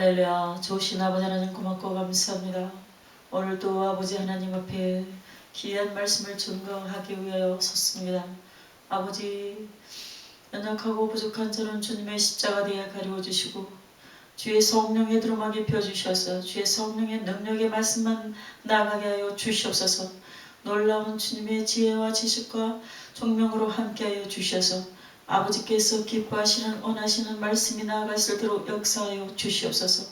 할렐루야. 좋으신 아버지 하나님 고맙고 감사합니다. 오늘도 아버지 하나님 앞에 귀한 말씀을 증거하기 위하여 섰습니다. 아버지, 연약하고 부족한 저는 주님의 십자가 뒤에 가려워주시고 주의 성령의 두루마기 펴주셔서 주의 성령의 능력의 말씀만 나가게 하여 주시옵소서. 놀라운 주님의 지혜와 지식과 총명으로 함께하여 주셔서 아버지께서 기뻐하시는 원하시는 말씀이 나아갈 수 있도록 역사하여 주시옵소서.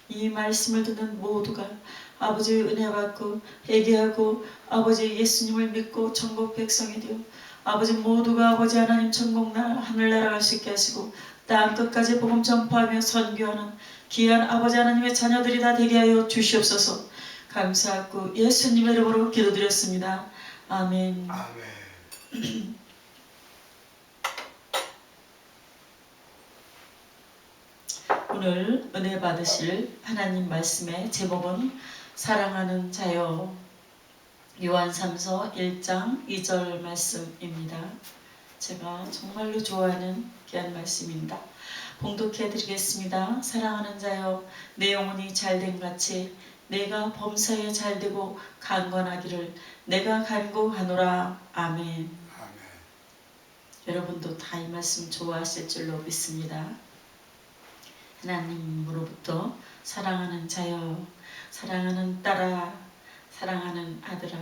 이 말씀을 듣는 모두가 아버지의 은혜 받고 회개하고 아버지 예수님을 믿고 천국 백성이 되어 아버지 모두가 아버지 하나님 천국나라 하늘나라 갈 수 있게 하시고 땅 끝까지 복음 전파하며 선교하는 귀한 아버지 하나님의 자녀들이 다 되게 하여 주시옵소서. 감사하고 예수님의 이름으로 기도드렸습니다. 아멘. 아멘. 오늘 은혜 받으실 하나님 말씀의 제목은 사랑하는 자여, 요한3서 1장 2절 말씀입니다. 제가 정말로 좋아하는 귀한 말씀입니다. 봉독해 드리겠습니다. 사랑하는 자여, 내 영혼이 잘된 같이 내가 범사에 잘되고 강건하기를 내가 간구하노라. 아멘. 아멘. 여러분도 다 이 말씀 좋아하실 줄로 믿습니다. 하나님으로부터 사랑하는 자여, 사랑하는 딸아, 사랑하는 아들아,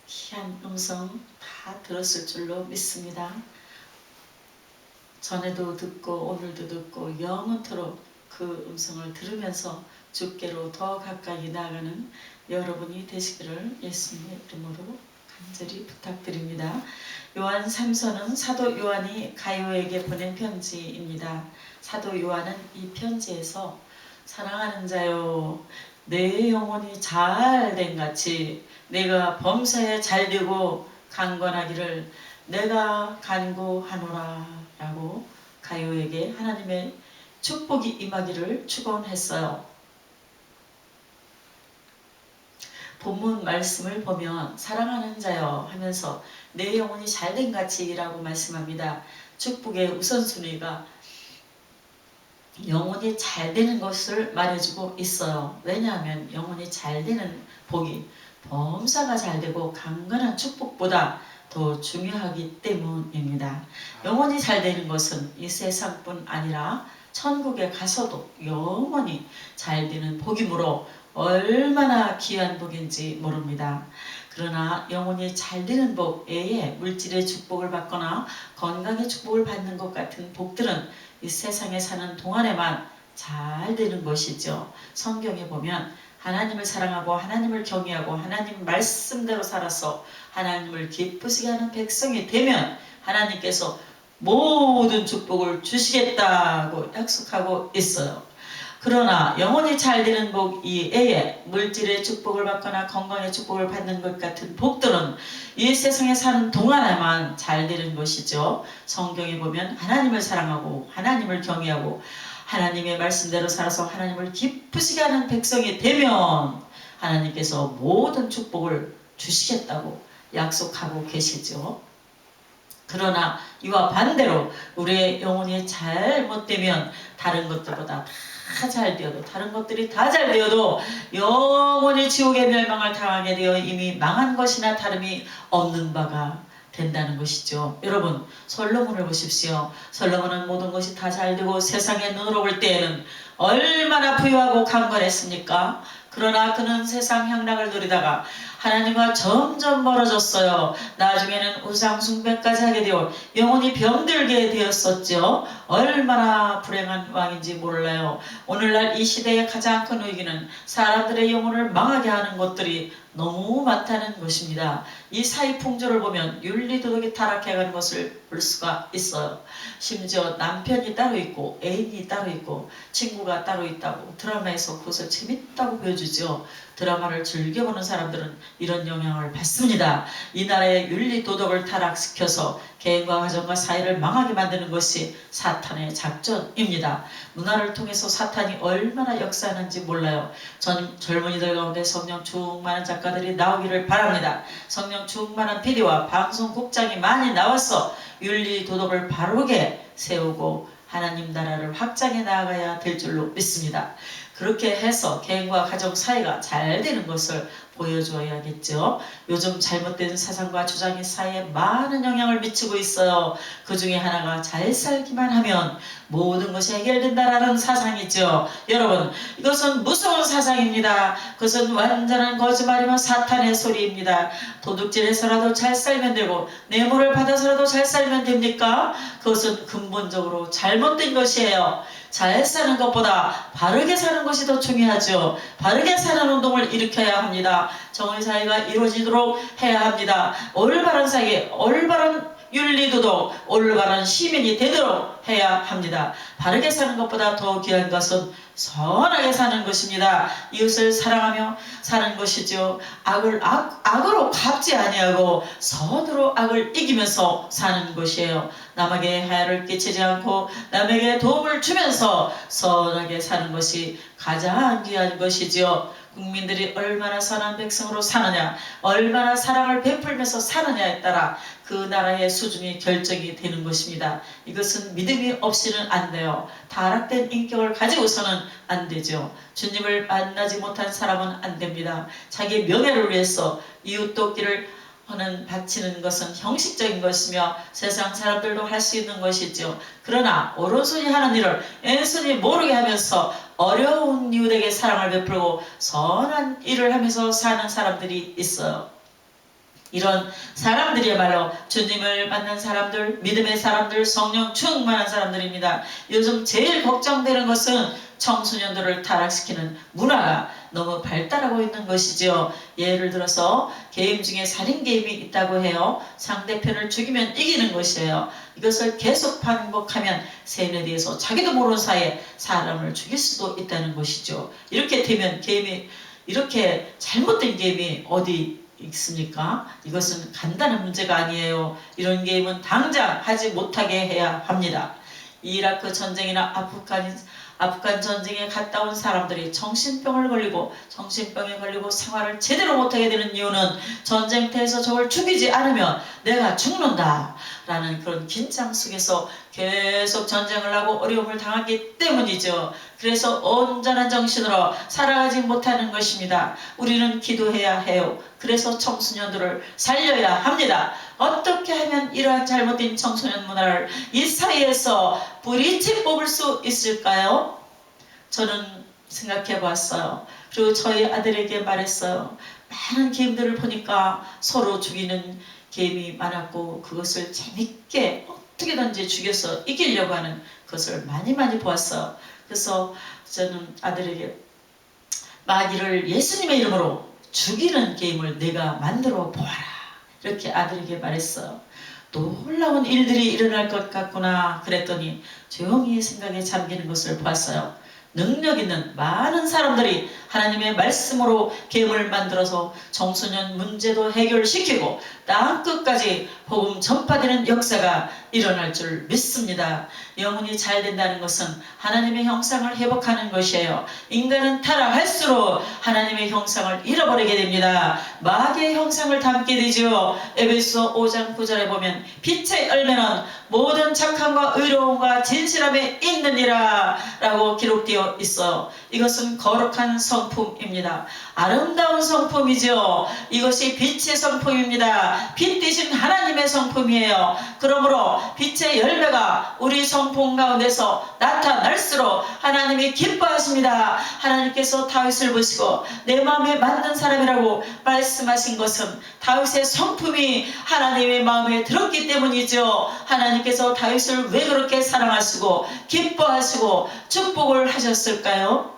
귀한 음성 다 들었을 줄로 믿습니다. 전에도 듣고 오늘도 듣고 영원토록 그 음성을 들으면서 주께로 더 가까이 나아가는 여러분이 되시기를 예수님의 이름으로 간절히 부탁드립니다. 요한 3서는 사도 요한이 가요에게 보낸 편지입니다. 사도 요한은 이 편지에서 사랑하는 자여, 내 영혼이 잘된 같이 내가 범사에 잘되고 강건하기를 내가 간구하노라 라고 가요에게 하나님의 축복이 임하기를 축원했어요. 본문 말씀을 보면 사랑하는 자여 하면서 내 영혼이 잘된 같이 라고 말씀합니다. 축복의 우선순위가 영혼이 잘되는 것을 말해주고 있어요. 왜냐하면 영혼이 잘되는 복이 범사가 잘되고 강건한 축복보다 더 중요하기 때문입니다. 영혼이 잘되는 것은 이 세상뿐 아니라 천국에 가서도 영원히 잘되는 복이므로 얼마나 귀한 복인지 모릅니다. 그러나 영혼이 잘되는 복 외에 물질의 축복을 받거나 건강의 축복을 받는 것 같은 복들은 이 세상에 사는 동안에만 잘 되는 것이죠. 성경에 보면 하나님을 사랑하고 하나님을 경외하고 하나님 말씀대로 살아서 하나님을 기쁘시게 하는 백성이 되면 하나님께서 모든 축복을 주시겠다고 약속하고 있어요. 그러나 영혼이 잘 되는 복 이외에 물질의 축복을 받거나 건강의 축복을 받는 것 같은 복들은 이 세상에 사는 동안에만 잘 되는 것이죠. 성경에 보면 하나님을 사랑하고 하나님을 경외하고 하나님의 말씀대로 살아서 하나님을 기쁘시게 하는 백성이 되면 하나님께서 모든 축복을 주시겠다고 약속하고 계시죠. 그러나 이와 반대로 우리의 영혼이 잘못되면 다른 것들보다 다 잘 되어도 다른 것들이 다 잘 되어도 영원히 지옥의 멸망을 당하게 되어 이미 망한 것이나 다름이 없는 바가 된다는 것이죠. 여러분, 솔로몬을 보십시오. 솔로몬은 모든 것이 다 잘 되고 세상의 눈으로 볼 때에는 얼마나 부유하고 강건했습니까? 그러나 그는 세상 향락을 누리다가 하나님과 점점 멀어졌어요. 나중에는 우상 숭배까지 하게 되어 영혼이 병들게 되었었죠. 얼마나 불행한 왕인지 몰라요. 오늘날 이 시대의 가장 큰 위기는 사람들의 영혼을 망하게 하는 것들이 너무 많다는 것입니다. 이 사회 풍조를 보면 윤리도덕이 타락해가는 것을 볼 수가 있어요. 심지어 남편이 따로 있고 애인이 따로 있고 친구가 따로 있다고 드라마에서 그것을 재밌다고 보여주죠. 드라마를 즐겨보는 사람들은 이런 영향을 받습니다. 이 나라의 윤리도덕을 타락시켜서 개인과 가정과 사회를 망하게 만드는 것이 사탄의 작전입니다. 문화를 통해서 사탄이 얼마나 역사하는지 몰라요. 젊은이들 가운데 성령 충만한 작가들이 나오기를 바랍니다. 성령 충만한 PD와 방송국장이 많이 나와서 윤리도덕을 바르게 세우고 하나님 나라를 확장해 나아가야 될 줄로 믿습니다. 그렇게 해서 개인과 가정 사이가 잘 되는 것을 보여줘야겠죠. 요즘 잘못된 사상과 주장이 사회에 많은 영향을 미치고 있어요. 그 중에 하나가 잘 살기만 하면 모든 것이 해결된다라는 사상이죠. 여러분, 이것은 무서운 사상입니다. 그것은 완전한 거짓말이며 사탄의 소리입니다. 도둑질해서라도 잘 살면 되고 뇌물을 받아서라도 잘 살면 됩니까? 그것은 근본적으로 잘못된 것이에요. 잘 사는 것보다 바르게 사는 것이 더 중요하죠. 바르게 사는 운동을 일으켜야 합니다. 정의 사회가 이루어지도록 해야 합니다. 올바른 사회, 올바른 윤리도덕, 올바른 시민이 되도록 해야 합니다. 바르게 사는 것보다 더 귀한 것은 선하게 사는 것입니다. 이웃을 사랑하며 사는 것이죠. 악을 악으로 갚지 아니하고 선으로 악을 이기면서 사는 것이에요. 남에게 해를 끼치지 않고 남에게 도움을 주면서 선하게 사는 것이 가장 귀한 것이지요. 국민들이 얼마나 선한 백성으로 사느냐, 얼마나 사랑을 베풀면서 사느냐에 따라 그 나라의 수준이 결정이 되는 것입니다. 이것은 믿음이 없이는 안 돼요. 타락된 인격을 가지고서는 안 되죠. 주님을 만나지 못한 사람은 안 됩니다. 자기 명예를 위해서 이웃 돕기를 바치는 것은 형식적인 것이며 세상 사람들도 할 수 있는 것이죠. 그러나 오른손이 하는 일을 왼손이 모르게 하면서 어려운 이웃에게 사랑을 베풀고 선한 일을 하면서 사는 사람들이 있어요. 이런 사람들이야말로 주님을 만난 사람들, 믿음의 사람들, 성령 충만한 사람들입니다. 요즘 제일 걱정되는 것은 청소년들을 타락시키는 문화가 너무 발달하고 있는 것이죠. 예를 들어서 게임 중에 살인 게임이 있다고 해요. 상대편을 죽이면 이기는 것이에요. 이것을 계속 반복하면 세뇌돼서 자기도 모르는 사이에 사람을 죽일 수도 있다는 것이죠. 이렇게 되면 게임이 이렇게 잘못된 게임이 어디 있습니까? 이것은 간단한 문제가 아니에요. 이런 게임은 당장 하지 못하게 해야 합니다. 이라크 전쟁이나 아프간 전쟁에 갔다 온 사람들이 정신병에 걸리고 생활을 제대로 못하게 되는 이유는 전쟁터에서 저걸 죽이지 않으면 내가 죽는다 라는 그런 긴장 속에서 계속 전쟁을 하고 어려움을 당하기 때문이죠. 그래서 온전한 정신으로 살아가지 못하는 것입니다. 우리는 기도해야 해요. 그래서 청소년들을 살려야 합니다. 어떻게 하면 이러한 잘못된 청소년 문화를 이 사회에서 뿌리째 뽑을 수 있을까요? 저는 생각해 보았어요. 그리고 저희 아들에게 말했어요. 많은 게임들을 보니까 서로 죽이는 게임이 많았고 그것을 재밌게 어떻게든지 죽여서 이기려고 하는 것을 많이 보았어요. 그래서 저는 아들에게 마귀를 예수님의 이름으로 죽이는 게임을 내가 만들어 보아라. 이렇게 아들에게 말했어요. 놀라운 일들이 일어날 것 같구나 그랬더니 조용히 생각에 잠기는 것을 보았어요. 능력 있는 많은 사람들이 하나님의 말씀으로 게임을 만들어서 청소년 문제도 해결시키고 땅끝까지 복음 전파되는 역사가 일어날 줄 믿습니다. 영혼이 잘 된다는 것은 하나님의 형상을 회복하는 것이에요. 인간은 타락할수록 하나님의 형상을 잃어버리게 됩니다. 마귀의 형상을 담게 되죠. 에베소 5장 9절에 보면 빛의 열매는 모든 착함과 의로움과 진실함에 있느니라 라고 기록되어 있어요. 이것은 거룩한 성품입니다. 아름다운 성품이죠. 이것이 빛의 성품입니다. 빛 대신 하나님의 성품이에요. 그러므로 빛의 열매가 우리 성품 가운데서 나타날수록 하나님이 기뻐하십니다. 하나님께서 다윗을 보시고 내 마음에 맞는 사람이라고 말씀하신 것은 다윗의 성품이 하나님의 마음에 들었기 때문이죠. 하나님께서 다윗을 왜 그렇게 사랑하시고 기뻐하시고 축복을 하셨을까요?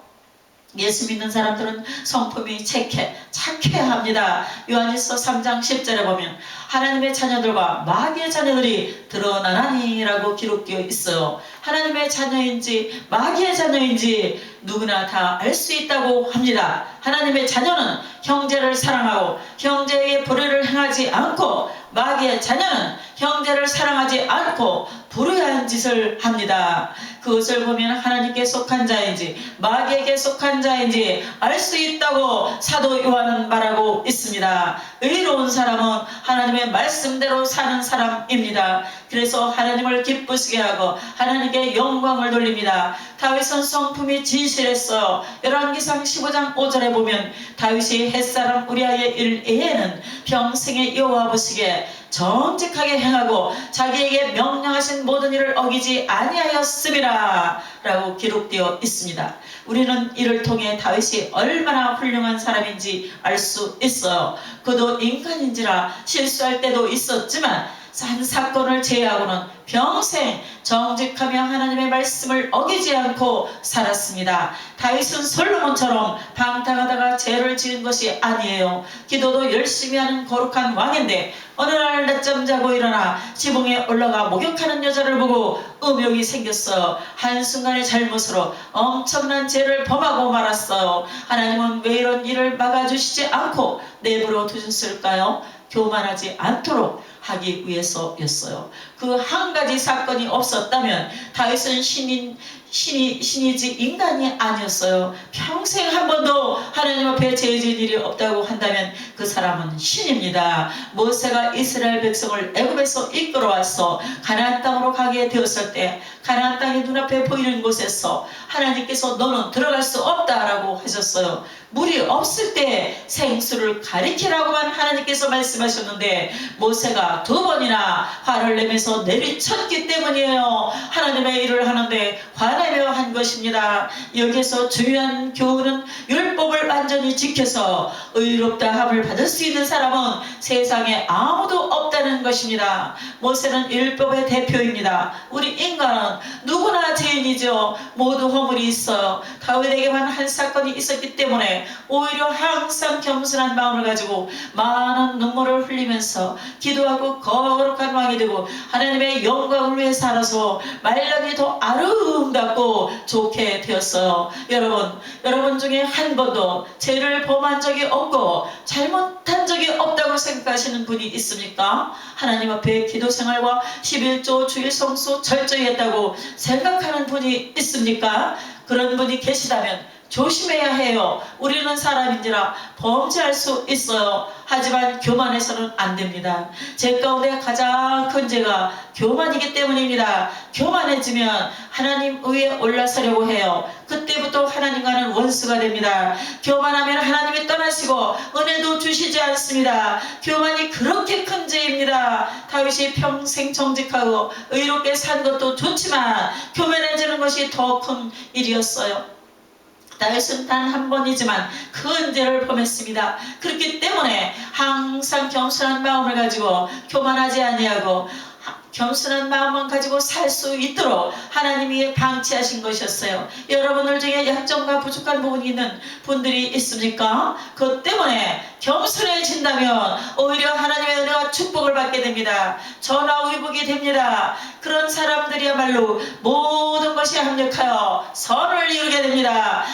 예수 믿는 사람들은 성품이 착해야 합니다. 요한일서 3장 10절에 보면 하나님의 자녀들과 마귀의 자녀들이 드러나나니 라고 기록되어 있어요. 하나님의 자녀인지 마귀의 자녀인지 누구나 다 알 수 있다고 합니다. 하나님의 자녀는 형제를 사랑하고 형제에게 불의를 행하지 않고 마귀의 자녀는 형제를 사랑하지 않고 불의한 짓을 합니다. 그것을 보면 하나님께 속한 자인지 마귀에게 속한 자인지 알 수 있다고 사도 요한은 말하고 있습니다. 의로운 사람은 하나님의 말씀대로 사는 사람입니다. 그래서 하나님을 기쁘시게 하고 하나님께 영광을 돌립니다. 다윗은 성품이 진실했어요. 열왕기상 15장 5절에 보면 다윗이 햇사람 우리아의 일 외에는 평생에 여호와 보시기에 정직하게 행하고 자기에게 명령하신 모든 일을 어기지 아니하였음이라 라고 기록되어 있습니다. 우리는 이를 통해 다윗이 얼마나 훌륭한 사람인지 알 수 있어요. 그도 인간인지라 실수할 때도 있었지만 한 사건을 제외하고는 평생 정직하며 하나님의 말씀을 어기지 않고 살았습니다. 다윗은 솔로몬처럼 방탕하다가 죄를 지은 것이 아니에요. 기도도 열심히 하는 거룩한 왕인데 어느 날 낮잠 자고 일어나 지붕에 올라가 목욕하는 여자를 보고 음욕이 생겼어요. 한순간의 잘못으로 엄청난 죄를 범하고 말았어요. 하나님은 왜 이런 일을 막아주시지 않고 내버려 두셨을까요? 교만하지 않도록 하기 위해서였어요. 그 한 가지 사건이 없었다면 다윗은 신이지 인간이 아니었어요. 평생 한 번도 하나님 앞에 죄 지은 일이 없다고 한다면 그 사람은 신입니다. 모세가 이스라엘 백성을 애굽에서 이끌어와서 가나안 땅으로 가게 되었을 때 가나안 땅이 눈앞에 보이는 곳에서 하나님께서 너는 들어갈 수 없다라고 하셨어요. 물이 없을 때 생수를 가리키라고만 하나님께서 말씀하셨는데 모세가 2번이나 화를 내면서 내리쳤기 때문이에요. 하나님의 일을 하는데 화내며 한 것입니다. 여기서 중요한 교훈은 율법을 완전히 지켜서 의롭다 함을 받을 수 있는 사람은 세상에 아무도 없다는 것입니다. 모세는 율법의 대표입니다. 우리 인간은 누구나 죄인이죠. 모두 허물이 있어요. 다윗에게만 한 사건이 있었기 때문에 오히려 항상 겸손한 마음을 가지고 많은 눈물을 흘리면서 기도하고 거룩한 왕이 되고 하나님의 영광을 위해 살아서 말년이 더 아름답고 좋게 되었어요. 여러분 중에 한 번도 죄를 범한 적이 없고 잘못한 적이 없다고 생각하시는 분이 있습니까? 하나님 앞에 기도 생활과 11조 주일 성수 철저히 했다고 생각하는 분이 있습니까? 그런 분이 계시다면 조심해야 해요. 우리는 사람인지라 범죄할 수 있어요. 하지만 교만해서는 안 됩니다. 제 가운데 가장 큰 죄가 교만이기 때문입니다. 교만해지면 하나님 위에 올라서려고 해요. 그때부터 하나님과는 원수가 됩니다. 교만하면 하나님이 떠나시고 은혜도 주시지 않습니다. 교만이 그렇게 큰 죄입니다. 다윗이 평생 정직하고 의롭게 산 것도 좋지만 교만해지는 것이 더 큰 일이었어요. 다윗은 단 한 번이지만 큰 죄를 범했습니다. 그렇기 때문에 항상 겸손한 마음을 가지고 교만하지 아니하고 겸손한 마음만 가지고 살 수 있도록 하나님이 방치하신 것이었어요. 여러분들 중에 약점과 부족한 부분이 있는 분들이 있습니까? 그것 때문에 겸손해진다면 오히려 하나님의 은혜와 축복을 받게 됩니다. 전화위복이 됩니다. 그런 사람들이야말로 모든 것이 합력하여 선을 이루게 됩니다.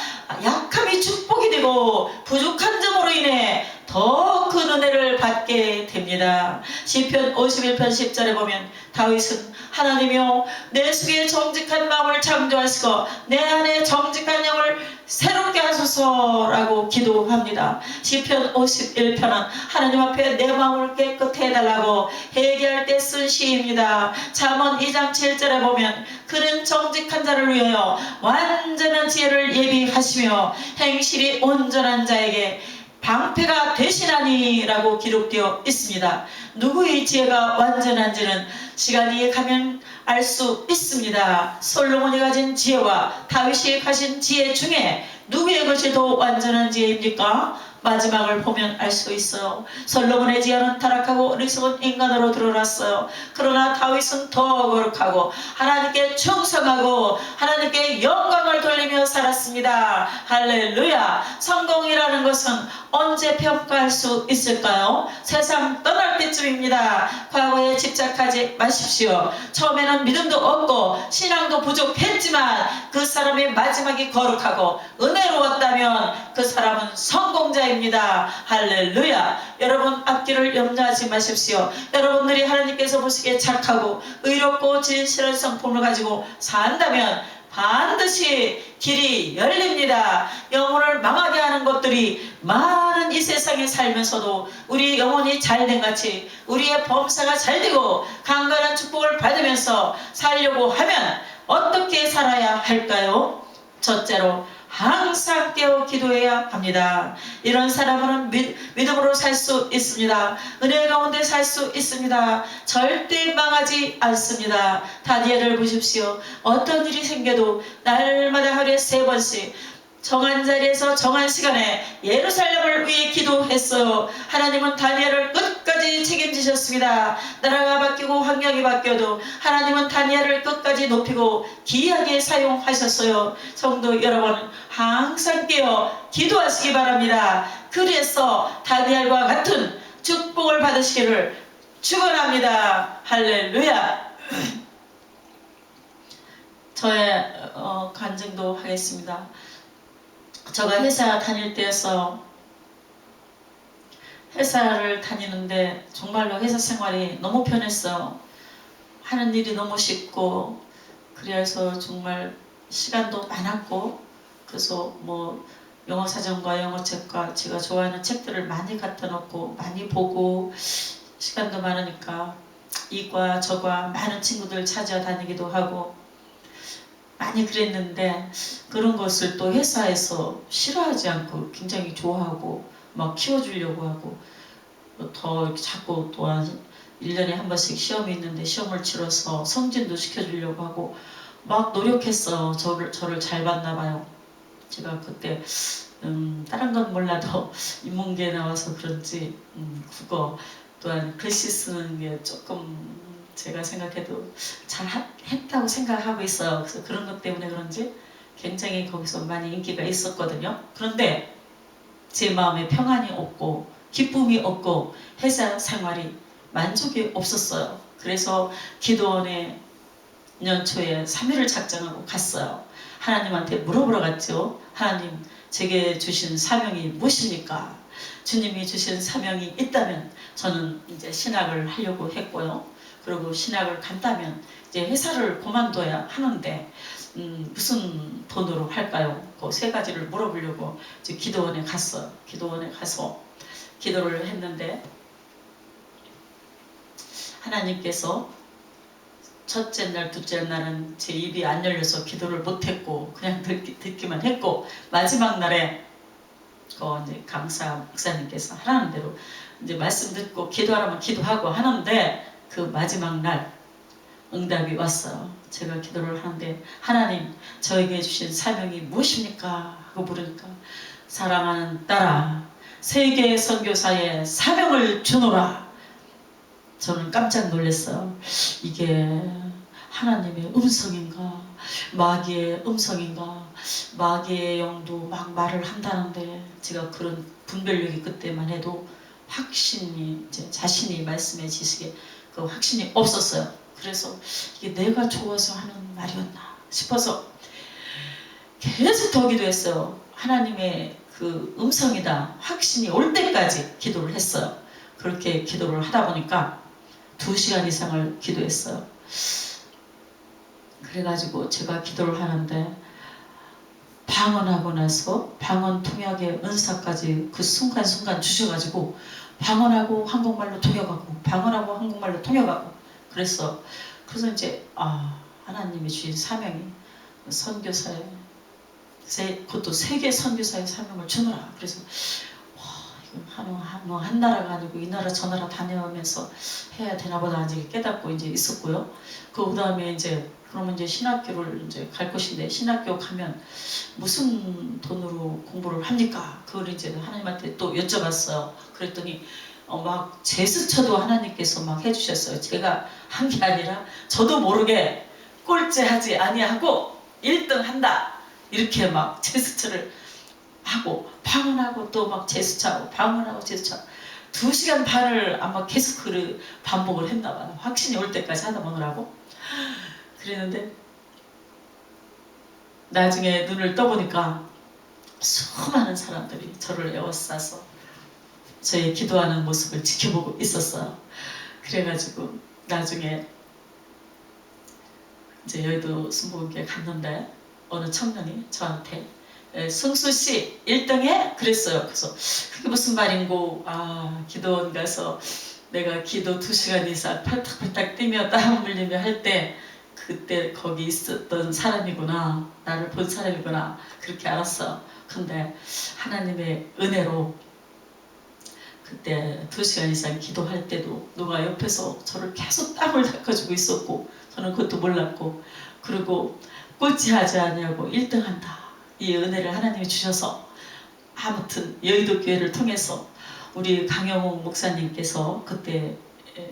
약함이 축복이 되고 부족한 점으로 인해 더 큰 은혜를 받게 됩니다. 시편 51편 10절에 보면 다윗은 하나님이여 내 속에 정직한 마음을 창조하시고 내 안에 정직한 영을 새롭게 하소서라고 기도합니다. 시편 51편은 하나님 앞에 내 마음을 깨끗해 해달라고 회개할 때 쓴 시입니다. 잠언 2장 7절에 보면 그는 정직한 자를 위하여 완전한 지혜를 예비하시며 행실이 온전한 자에게 방패가 되시나니 라고 기록되어 있습니다. 누구의 지혜가 완전한지는 시간이 가면 알 수 있습니다. 솔로몬이 가진 지혜와 다윗이 가진 지혜 중에 누구의 것이 더 완전한 지혜입니까? 마지막을 보면 알 수 있어요. 솔로몬의 지혜는 타락하고 어리석은 인간으로 드러났어요. 그러나 다윗은 더 거룩하고 하나님께 충성하고 하나님께 영광을 돌리며 살았습니다. 할렐루야. 성공이라는 것은 언제 평가할 수 있을까요? 세상 떠날 때쯤입니다. 과거에 집착하지 마십시오. 처음에는 믿음도 없고 신앙도 부족했지만 그 사람의 마지막이 거룩하고 은혜로웠다면 그 사람은 성공자입니다. 회사입니다. 할렐루야. 여러분 앞길을 염려하지 마십시오. 여러분들이 하나님께서 보시기에 착하고 의롭고 진실한 성품을 가지고 산다면 반드시 길이 열립니다. 영혼을 망하게 하는 것들이 많은 이 세상에 살면서도 우리 영혼이 잘된 같이 우리의 범사가 잘되고 강건한 축복을 받으면서 살려고 하면 어떻게 살아야 할까요? 첫째로 항상 깨어 기도해야 합니다. 이런 사람은 믿음으로 살 수 있습니다. 은혜 가운데 살 수 있습니다. 절대 망하지 않습니다. 다니엘을 보십시오. 어떤 일이 생겨도 날마다 하루에 3번씩 정한 자리에서 정한 시간에 예루살렘을 위해 기도했어요. 하나님은 다니엘을 끝까지 책임지셨습니다. 나라가 바뀌고 환경이 바뀌어도 하나님은 다니엘을 끝까지 높이고 귀하게 사용하셨어요. 성도 여러분, 항상 깨어 기도하시기 바랍니다. 그래서 다니엘과 같은 축복을 받으시기를 축원합니다. 할렐루야. 저의 간증도 하겠습니다. 제가 회사 다닐 때였어요. 회사를 다니는데 정말로 회사 생활이 너무 편했어요. 하는 일이 너무 쉽고, 그래서 정말 시간도 많았고, 그래서 뭐 영어 사전과 영어 책과 제가 좋아하는 책들을 많이 갖다 놓고 많이 보고, 시간도 많으니까 이과 저과 많은 친구들 찾아다니기도 하고 많이 그랬는데, 그런 것을 또 회사에서 싫어하지 않고 굉장히 좋아하고 막 키워주려고 하고, 더 이렇게 자꾸 또한 1년에 한 번씩 시험이 있는데 시험을 치러서 성진도 시켜주려고 하고 막 노력했어. 저를 잘 봤나 봐요. 제가 그때 다른 건 몰라도 인문계에 나와서 그런지 국어 또한 글씨 쓰는 게 조금 제가 생각해도 잘 했다고 생각하고 있어요. 그래서 그런 것 때문에 그런지 굉장히 거기서 많이 인기가 있었거든요. 그런데 제 마음에 평안이 없고 기쁨이 없고 회사 생활이 만족이 없었어요. 그래서 기도원에 년초에 3일을 작정하고 갔어요. 하나님한테 물어보러 갔죠. 하나님, 제게 주신 사명이 무엇입니까? 주님이 주신 사명이 있다면 저는 이제 신학을 하려고 했고요. 그리고 신학을 간다면 이제 회사를 그만둬야 하는데 무슨 돈으로 할까요? 그 3가지를 물어보려고 이제 기도원에 갔어요. 기도원에 가서 기도를 했는데 하나님께서 첫째 날, 둘째 날은 제 입이 안 열려서 기도를 못했고 그냥 듣기만 했고, 마지막 날에 이제 강사 목사님께서 하라는 대로 이제 말씀 듣고 기도하라면 기도하고 하는데, 그 마지막 날 응답이 왔어요. 제가 기도를 하는데, 하나님, 저에게 주신 사명이 무엇입니까? 하고 물으니까, 사랑하는 딸아, 세계 선교사의 사명을 주노라. 저는 깜짝 놀랐어요. 이게 하나님의 음성인가, 마귀의 음성인가. 마귀의 영도 막 말을 한다는데, 제가 그런 분별력이 그때만 해도 확신이, 이제 자신이 말씀의 지식에 그 확신이 없었어요. 그래서 이게 내가 좋아서 하는 말이었나 싶어서 계속 더 기도했어요. 하나님의 그 음성이다 확신이 올 때까지 기도를 했어요. 그렇게 기도를 하다 보니까 2시간 이상을 기도했어요. 그래가지고 제가 기도를 하는데, 방언하고 나서 방언 통역의 은사까지 그 순간순간 주셔가지고 방언하고 한국말로 통역하고 방언하고 한국말로 통역하고 그래서 이제 하나님이 주신 사명이 선교사의, 그것도 세계 선교사의 사명을 주노라. 그래서 한 나라가 아니고 이 나라 저 나라 다녀오면서 해야 되나 보다 이제 깨닫고 이제 있었고요. 그 다음에 이제 그러면 이제 신학교를 이제 갈 것인데, 신학교 가면 무슨 돈으로 공부를 합니까? 그걸 이제 하나님한테 또 여쭤봤어요. 그랬더니 막 제스처도 하나님께서 막 해주셨어요. 제가 한 게 아니라 저도 모르게 꼴찌하지 아니하고 1등 한다 이렇게 막 제스처를 하고 방언하고 또 막 제스처하고 방언하고 제스처 2시간 반을 아마 계속 그 반복을 했나 봐요. 확신이 올 때까지 하다 보느라고. 그랬는데 나중에 눈을 떠보니까 수많은 사람들이 저를 에워싸서 저의 기도하는 모습을 지켜보고 있었어요. 그래가지고 나중에 이제 여의도 순복음교회 갔는데 어느 청년이 저한테 승수씨 1등해? 그랬어요. 그래서 그게 무슨 말인고, 기도원 가서 내가 기도 2시간 이상 팔딱팔딱 뛰며 땀 흘리며 할 때 그때 거기 있었던 사람이구나, 나를 본 사람이구나, 그렇게 알았어. 근데 하나님의 은혜로 그때 2시간 이상 기도할 때도 누가 옆에서 저를 계속 땀을 닦아주고 있었고, 저는 그것도 몰랐고, 그리고 꼴찌하지 아니하고 1등한다, 이 은혜를 하나님이 주셔서, 아무튼 여의도 교회를 통해서 우리 강영옥 목사님께서 그때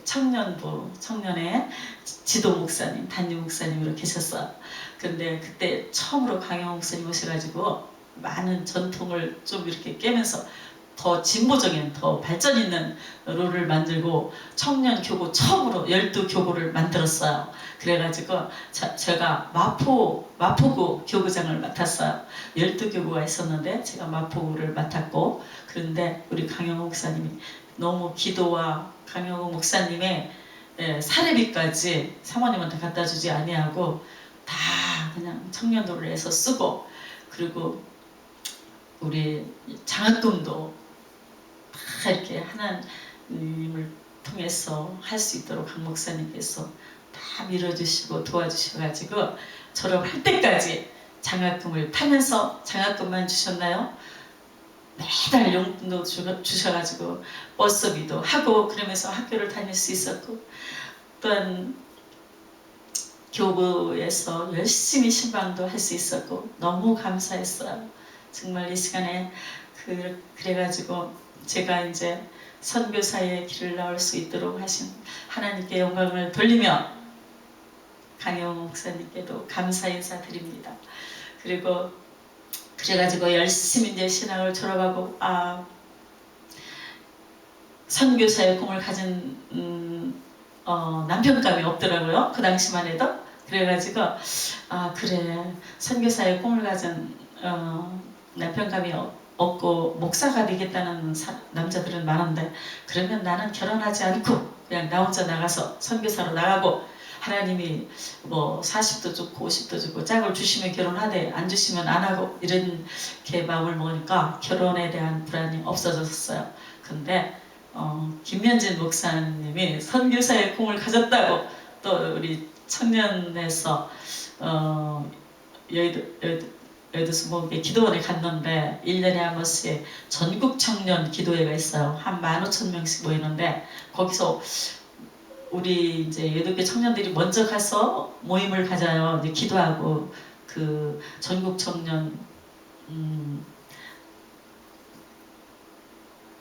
청년의 지도 목사님, 담임 목사님으로 계셨어요. 근데 그때 처음으로 강영옥 목사님 오셔가지고 많은 전통을 좀 이렇게 깨면서 더 진보적인, 더 발전 있는 롤을 만들고 청년 교구 처음으로 12교구를 만들었어요. 그래가지고 제가 마포구 교구장을 맡았어요. 12교구가 있었는데 제가 마포구를 맡았고, 그런데 우리 강영호 목사님이 너무 기도와 강영호 목사님의 사례비까지 사모님한테 갖다 주지 아니하고 다 그냥 청년도를 해서 쓰고, 그리고 우리 장학금도 다 이렇게 하나님을 통해서 할 수 있도록 강 목사님께서 다 밀어주시고 도와주셔가지고 졸업할 때까지 장학금을 타면서, 장학금만 주셨나요? 매달 용돈도 주셔가지고 버스비도 하고 그러면서 학교를 다닐 수 있었고, 또한 교구에서 열심히 신방도 할 수 있었고 너무 감사했어요. 정말 이 시간에 그래가지고 제가 이제 선교사의 길을 나올 수 있도록 하신 하나님께 영광을 돌리며 강영호 목사님께도 감사 인사드립니다. 그리고 그래가지고 열심히 이제 신학을 졸업하고 선교사의 꿈을 가진 남편감이 없더라고요. 그 당시만 해도. 그래가지고 그래, 선교사의 꿈을 가진 남편감이 없고 목사가 되겠다는 남자들은 많은데, 그러면 나는 결혼하지 않고 그냥 나 혼자 나가서 선교사로 나가고, 하나님이 뭐 40도 주고 50도 주고 짝을 주시면 결혼하되 안 주시면 안 하고, 이렇게 마음을 먹으니까 결혼에 대한 불안이 없어졌어요. 근데 김현진 목사님이 선교사의 꿈을 가졌다고, 또 우리 청년에서 여의도 순복음교회 기도원에 갔는데 1년에 한 번씩 전국 청년 기도회가 있어요. 한 15,000명씩 모이는데, 거기서 우리 이제 여의도교회 청년들이 먼저 가서 모임을 가져요. 이제 기도하고 그 전국 청년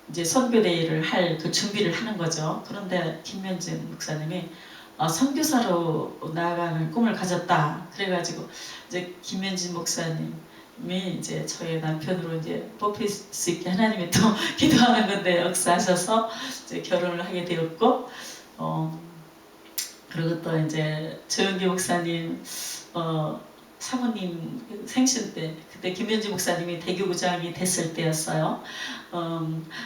이제 선교대회를 할 그 준비를 하는 거죠. 그런데 김면진 목사님이 선교사로 나아가는 꿈을 가졌다. 그래가지고 이제 김면진 목사님이 이제 저의 남편으로 이제 뽑힐 수 있게 하나님이 또 기도하는 건데 역사하셔서 이제 결혼을 하게 되었고, 그리고 또 이제 조영기 목사님 사모님 생신 때, 그때 김현지 목사님이 대교구장이 됐을 때였어요.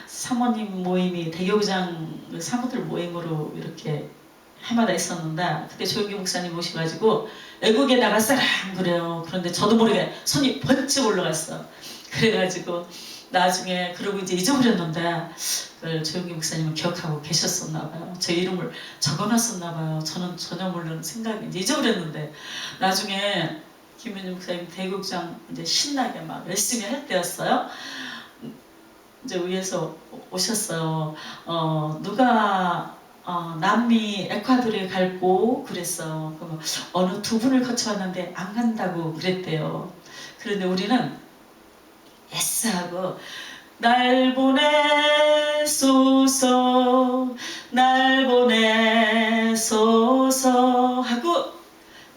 사모님 모임이 대교구장 사모들 모임으로 이렇게 해마다 있었는데, 그때 조영기 목사님 오셔가지고 외국에 나갔어라 그래요. 그런데 저도 모르게 손이 번쩍 올라갔어. 그래가지고 나중에, 그러고 이제 잊어버렸는데 그걸 조영기 목사님은 기억하고 계셨었나 봐요. 제 이름을 적어놨었나 봐요. 저는 전혀 모르는 생각이 이제 잊어버렸는데, 나중에 김현지 목사님 대국장 이제 신나게 막 열심히 할 때였어요. 이제 위에서 오셨어요. 누가 남미 에콰도르에 갈고 그랬어. 그럼 어느 두 분을 거쳐왔는데 안 간다고 그랬대요. 그런데 우리는 예스하고 날 보내소서, 날 보내소서 하고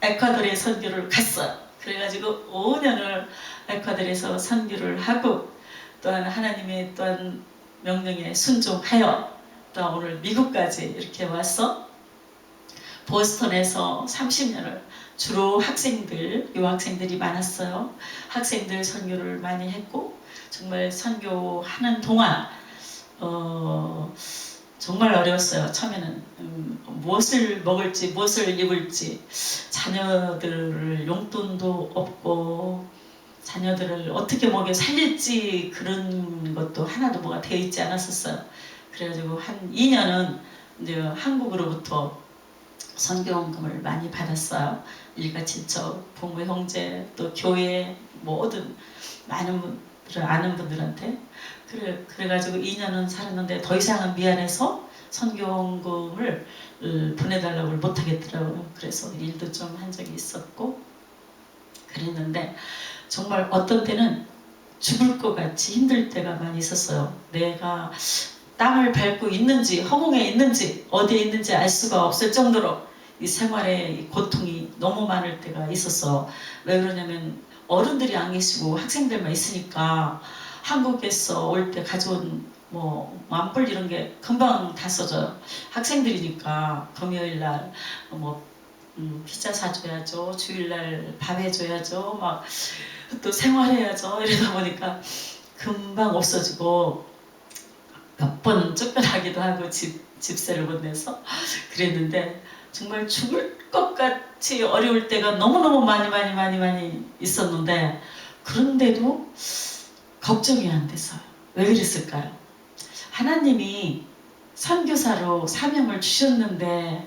에콰도르에 선교를 갔어요. 그래가지고 5년을 에콰도르에서 선교를 하고, 또한 하나님의 또한 명령에 순종하여 또 오늘 미국까지 이렇게 와서 보스턴에서 30년을 주로 학생들, 유학생들이 많았어요. 학생들 선교를 많이 했고, 정말 선교하는 동안 정말 어려웠어요. 처음에는 무엇을 먹을지 무엇을 입을지, 자녀들을 용돈도 없고 자녀들을 어떻게 먹여 살릴지 그런 것도 하나도 뭐가 되어 있지 않았었어요. 그래가지고 한 2년은 이제 한국으로부터 선교원금을 많이 받았어요. 일가 친척, 부모, 형제, 또 교회 모든 많은 분들, 아는 분들한테 그래가지고 2년은 살았는데 더 이상은 미안해서 선교원금을 보내달라고 못하겠더라고요. 그래서 일도 좀 한 적이 있었고 그랬는데 정말 어떤 때는 죽을 것 같이 힘들 때가 많이 있었어요. 내가 땅을 밟고 있는지 허공에 있는지 어디에 있는지 알 수가 없을 정도로 이 생활의 고통이 너무 많을 때가 있었어. 왜 그러냐면 어른들이 안 계시고 학생들만 있으니까 한국에서 올 때 가져온 뭐 만불 이런 게 금방 다 써져요. 학생들이니까 금요일날 뭐 피자 사줘야죠. 주일날 밥 해줘야죠. 막 또 생활해야죠. 이러다 보니까 금방 없어지고 몇 번 쫓겨나기도 하고 집세를 못 내서 그랬는데 정말 죽을 것 같이 어려울 때가 너무너무 많이 있었는데 그런데도 걱정이 안 됐어요. 왜 그랬을까요? 하나님이 선교사로 사명을 주셨는데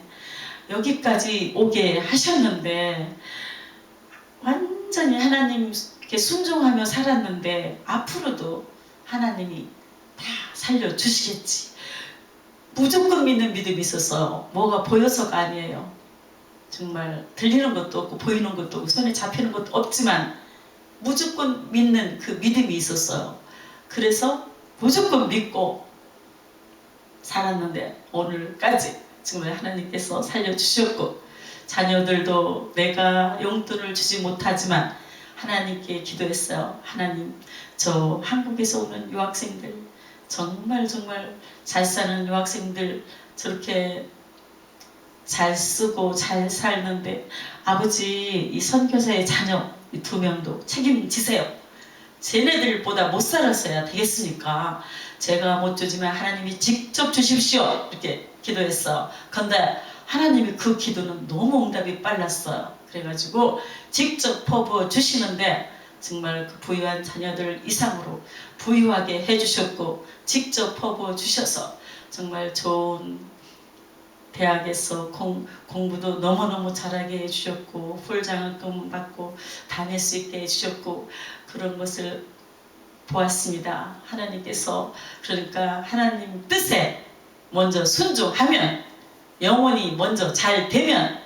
여기까지 오게 하셨는데 완전히 하나님께 순종하며 살았는데 앞으로도 하나님이 다 살려주시겠지. 무조건 믿는 믿음이 있었어요. 뭐가 보여서가 아니에요. 정말 들리는 것도 없고 보이는 것도 없고 손에 잡히는 것도 없지만 무조건 믿는 그 믿음이 있었어요. 그래서 무조건 믿고 살았는데 오늘까지 정말 하나님께서 살려주셨고 자녀들도 내가 용돈을 주지 못하지만 하나님께 기도했어요. 하나님, 저 한국에서 오는 유학생들 정말 잘 사는 유학생들 저렇게 잘 쓰고 잘 살는데 아버지 이 선교사의 자녀 이 2명도 책임지세요. 쟤네들보다 못 살았어야 되겠으니까 제가 못 주지만 하나님이 직접 주십시오. 이렇게 기도했어요. 근데 하나님이 그 기도는 너무 응답이 빨랐어요. 그래가지고 직접 퍼부어 주시는데 정말 그 부유한 자녀들 이상으로 부유하게 해주셨고 직접 퍼부어 주셔서 정말 좋은 대학에서 공부도 너무너무 잘하게 해주셨고 풀장학금 받고 다닐 수 있게 해주셨고 그런 것을 보았습니다. 하나님께서 그러니까 하나님 뜻에 먼저 순종하면 영혼이 먼저 잘 되면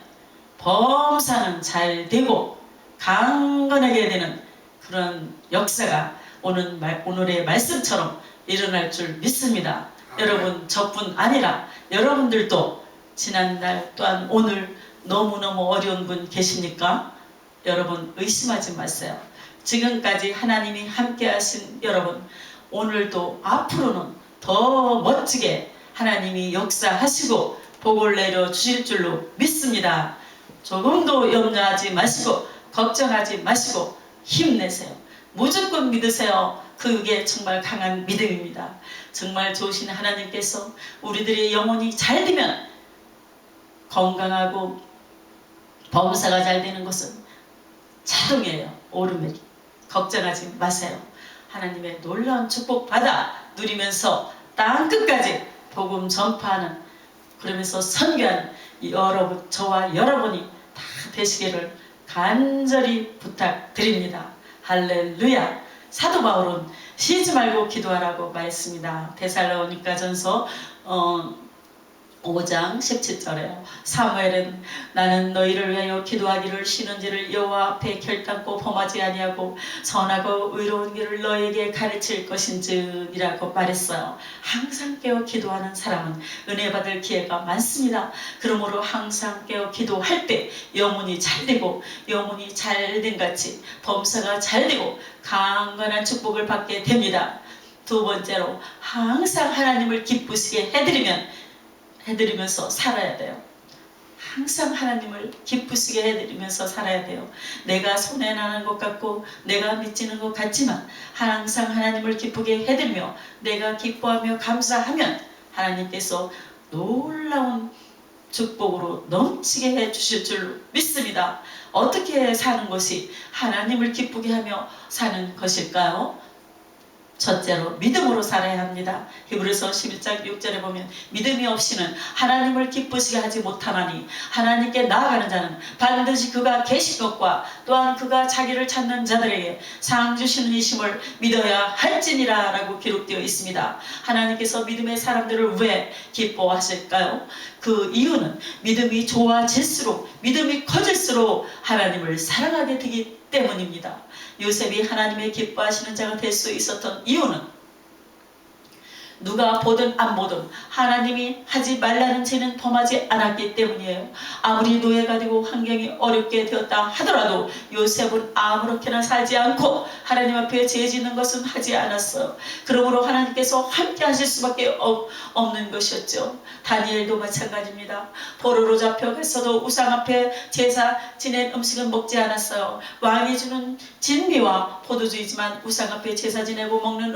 범사는 잘 되고 강건하게 되는 그런 역사가 오늘의 말씀처럼 일어날 줄 믿습니다. 여러분 저뿐 아니라 여러분들도 지난날 또한 오늘 너무너무 어려운 분 계십니까? 여러분 의심하지 마세요. 지금까지 하나님이 함께 하신 여러분 오늘도 앞으로는 더 멋지게 하나님이 역사하시고 복을 내려 주실 줄로 믿습니다. 조금도 염려하지 마시고 걱정하지 마시고 힘내세요. 무조건 믿으세요. 그게 정말 강한 믿음입니다. 정말 좋으신 하나님께서 우리들의 영혼이 잘 되면 건강하고 범사가 잘 되는 것은 자동이에요. 오르메리. 걱정하지 마세요. 하나님의 놀라운 축복 받아 누리면서 땅끝까지 복음 전파하는 그러면서 선교하는 여러분, 저와 여러분이 다 되시기를 간절히 부탁드립니다. 할렐루야. 사도 바울은 쉬지 말고 기도하라고 말했습니다. 데살로니가전서 5장 17절에요. 사무엘은 나는 너희를 위하여 기도하기를 쉬는지를 여호와 앞에 결단코 범하지 아니하고 선하고 의로운 길을 너에게 가르칠 것인지이라고 말했어요. 항상 깨어 기도하는 사람은 은혜 받을 기회가 많습니다. 그러므로 항상 깨어 기도할 때 영혼이 잘 되고 영혼이 잘된 같이 범사가 잘 되고 강건한 축복을 받게 됩니다. 두 번째로 항상 하나님을 기쁘시게 해드리면서 살아야 돼요. 항상 하나님을 기쁘시게 해드리면서 살아야 돼요. 내가 손해나는 것 같고 내가 미치는 것 같지만 항상 하나님을 기쁘게 해드리며 내가 기뻐하며 감사하면 하나님께서 놀라운 축복으로 넘치게 해주실 줄 믿습니다. 어떻게 사는 것이 하나님을 기쁘게 하며 사는 것일까요? 첫째로 믿음으로 살아야 합니다. 히브리서 11장 6절에 보면 믿음이 없이는 하나님을 기쁘시게 하지 못하나니 하나님께 나아가는 자는 반드시 그가 계신 것과 또한 그가 자기를 찾는 자들에게 상 주시는 이심을 믿어야 할지니라 라고 기록되어 있습니다. 하나님께서 믿음의 사람들을 왜 기뻐하실까요? 그 이유는 믿음이 좋아질수록 믿음이 커질수록 하나님을 사랑하게 되기 때문입니다. 요셉이 하나님의 기뻐하시는 자가 될 수 있었던 이유는 누가 보든 안 보든 하나님이 하지 말라는 죄는 범하지 않았기 때문이에요. 아무리 노예가 되고 환경이 어렵게 되었다 하더라도 요셉은 아무렇게나 살지 않고 하나님 앞에 죄 짓는 것은 하지 않았어요. 그러므로 하나님께서 함께 하실 수밖에 없는 것이었죠. 다니엘도 마찬가지입니다. 포로로 잡혀갔어도 우상 앞에 제사 지낸 음식은 먹지 않았어요. 왕이 주는 진미와 포도주이지만 우상 앞에 제사 지내고 먹는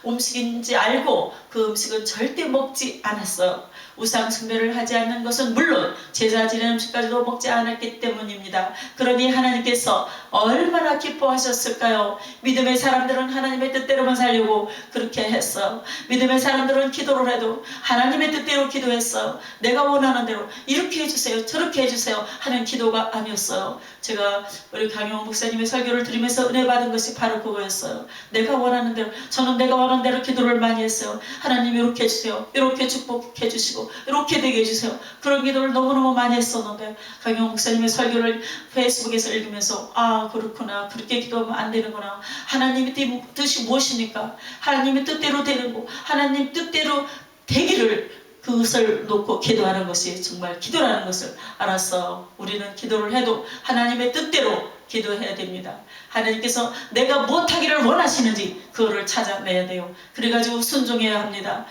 음식인지 알고 그 음식은 절대 먹지 않았어요. 우상 숭배를 하지 않는 것은 물론 제사 지낸 음식까지도 먹지 않았기 때문입니다. 그러니 하나님께서 얼마나 기뻐하셨을까요? 믿음의 사람들은 하나님의 뜻대로만 살려고 그렇게 했어요. 믿음의 사람들은 기도를 해도 하나님의 뜻대로 기도했어요. 내가 원하는 대로 이렇게 해주세요, 저렇게 해주세요 하는 기도가 아니었어요. 제가 우리 강영원 목사님의 설교를 들으면서 은혜 받은 것이 바로 그거였어요. 내가 원하는 대로, 저는 내가 원하는 대로 기도를 많이 했어요. 하나님 이렇게 해주세요, 이렇게 축복해 주시고 이렇게 되게 해주세요. 그런 기도를 너무너무 많이 했었는데 강영원 목사님의 설교를 페이스북에서 읽으면서 아 그렇구나, 그렇게 기도하면 안 되는구나. 하나님의 뜻이 무엇입니까? 하나님의 뜻대로 되는 거, 하나님 뜻대로 되기를 그것을 놓고 기도하는 것이 정말 기도라는 것을 알았어. 우리는 기도를 해도 하나님의 뜻대로 기도해야 됩니다. 하나님께서 내가 못하기를 원하시는지 그거를 찾아내야 돼요. 그래가지고 순종해야 합니다.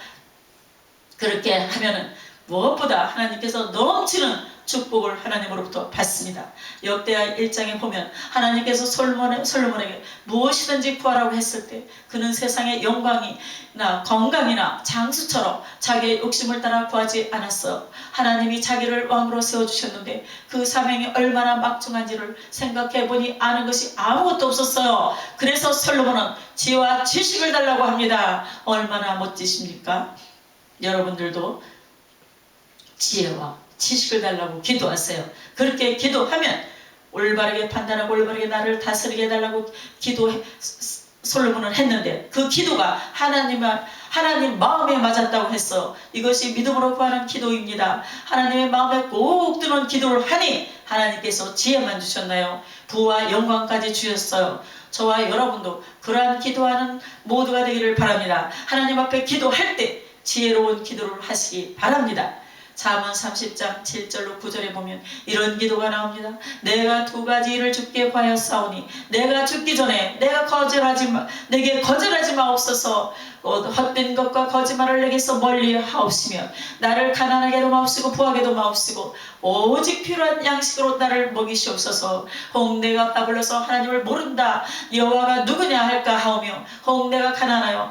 그렇게 하면은 무엇보다 하나님께서 넘치는 축복을 하나님으로부터 받습니다. 역대하 1장에 보면 하나님께서 솔로몬에게 무엇이든지 구하라고 했을 때 그는 세상의 영광이나 건강이나 장수처럼 자기의 욕심을 따라 구하지 않았어요. 하나님이 자기를 왕으로 세워주셨는데 그 사명이 얼마나 막중한지를 생각해보니 아는 것이 아무것도 없었어요. 그래서 솔로몬은 지혜와 지식을 달라고 합니다. 얼마나 멋지십니까? 여러분들도 지혜와 지식을 달라고 기도하세요. 그렇게 기도하면 올바르게 판단하고 올바르게 나를 다스리게 해달라고 솔로몬은 했는데 그 기도가 하나님 마음에 맞았다고 했어. 이것이 믿음으로 구하는 기도입니다. 하나님의 마음에 꼭 드는 기도를 하니 하나님께서 지혜만 주셨나요? 부와 영광까지 주셨어요. 저와 여러분도 그러한 기도하는 모두가 되기를 바랍니다. 하나님 앞에 기도할 때 지혜로운 기도를 하시기 바랍니다. 잠언 30장 7절로 9절에 보면 이런 기도가 나옵니다. 내가 두 가지 일을 주께 구하였사오니 내가 죽기 전에 내게 거절하지 마옵소서. 헛된 것과 거짓말을 내게서 멀리 하옵시며 나를 가난하게도 마옵시고 부하게도 마옵시고 오직 필요한 양식으로 나를 먹이시옵소서. 혹 내가 배불러서 하나님을 모른다 여호와가 누구냐 할까 하오며 혹 내가 가난하여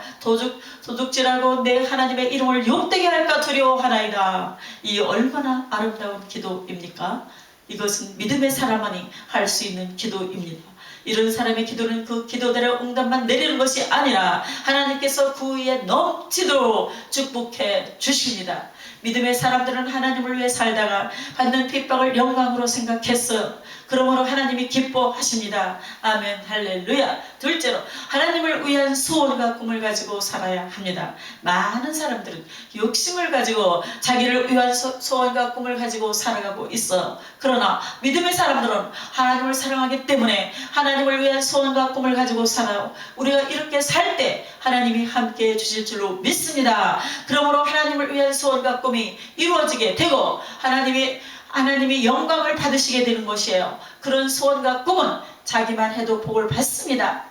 도둑질하고 내 하나님의 이름을 욕되게 할까 두려워하나이다. 이 얼마나 아름다운 기도입니까? 이것은 믿음의 사람만이 할 수 있는 기도입니다. 이런 사람의 기도는 그 기도대로 응답만 내리는 것이 아니라 하나님께서 그 위에 넘치도록 축복해 주십니다. 믿음의 사람들은 하나님을 위해 살다가 받는 핍박을 영광으로 생각했어요. 그러므로 하나님이 기뻐하십니다. 아멘 할렐루야. 둘째로 하나님을 위한 소원과 꿈을 가지고 살아야 합니다. 많은 사람들은 욕심을 가지고 자기를 위한 소원과 꿈을 가지고 살아가고 있어요. 그러나 믿음의 사람들은 하나님을 사랑하기 때문에 하나님을 위한 소원과 꿈을 가지고 살아요. 우리가 이렇게 살 때 하나님이 함께해 주실 줄로 믿습니다. 그러므로 하나님을 위한 소원과 꿈이 이루어지게 되고 하나님이 영광을 받으시게 되는 것이에요. 그런 소원과 꿈은 자기만 해도 복을 받습니다.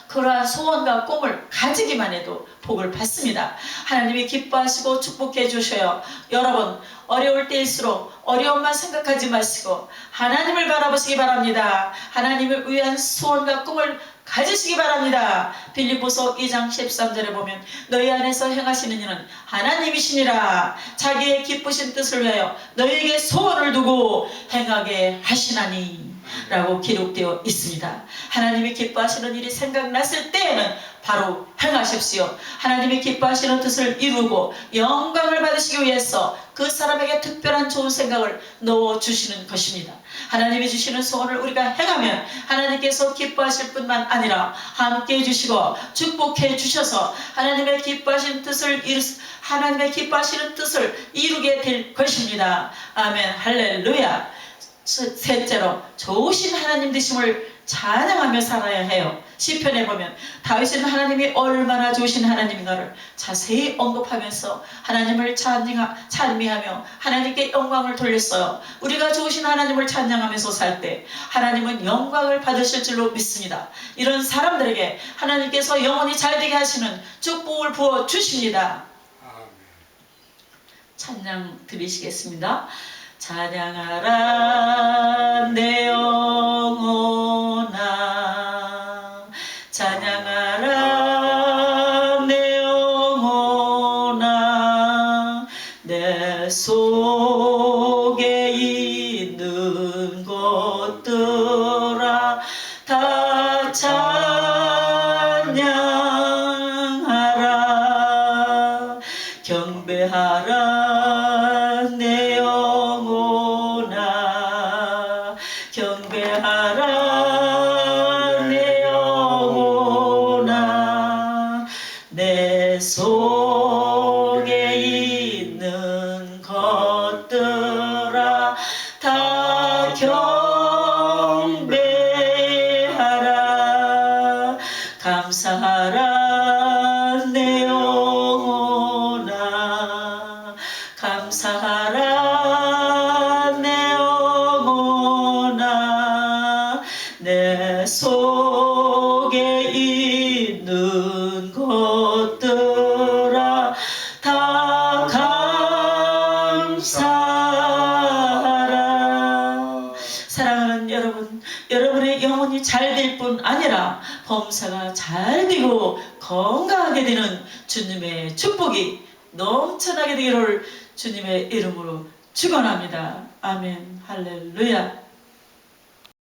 그러한 소원과 꿈을 가지기만 해도 복을 받습니다. 하나님이 기뻐하시고 축복해 주셔요. 여러분 어려울 때일수록 어려움만 생각하지 마시고 하나님을 바라보시기 바랍니다. 하나님을 위한 소원과 꿈을 가지시기 바랍니다. 빌립보서 2장 13절에 보면 너희 안에서 행하시는 이는 하나님이시니라. 자기의 기쁘신 뜻을 위하여 너희에게 소원을 두고 행하게 하시나니 라고 기록되어 있습니다. 하나님이 기뻐하시는 일이 생각났을 때에는 바로 행하십시오. 하나님이 기뻐하시는 뜻을 이루고 영광을 받으시기 위해서 그 사람에게 특별한 좋은 생각을 넣어주시는 것입니다. 하나님이 주시는 소원을 우리가 행하면 하나님께서 기뻐하실 뿐만 아니라 함께 해주시고 축복해 주셔서 하나님의 기뻐하시는 뜻을 이루게 될 것입니다. 아멘. 할렐루야. 셋째로 좋으신 하나님 되심을 찬양하며 살아야 해요. 시편에 보면 다윗은 하나님이 얼마나 좋으신 하나님인가를 자세히 언급하면서 하나님을 찬미하며 하나님께 영광을 돌렸어요. 우리가 좋으신 하나님을 찬양하면서 살 때 하나님은 영광을 받으실 줄로 믿습니다. 이런 사람들에게 하나님께서 영원히 잘되게 하시는 축복을 부어 주십니다. 찬양 드리시겠습니다. 찬양하라 내 영혼아, 찬양하라 내 영혼아, 내 속에 있는 것들아 다 찬양하라. 경배하라 내 영혼아, 경배하라 내 영혼아, 내 속에 있는 것들아 다 경배하라. 감사하라 내 영혼아, 감사하라 내 영혼아, 내 속에 있는 것들아 다 감사하라. 사랑하는 여러분, 여러분의 영혼이 잘 될 뿐 아니라 범사가 잘 되고 건강하게 되는 주님의 축복이 넘쳐나게 되기를 주님의 이름으로 축원합니다. 아멘. 할렐루야.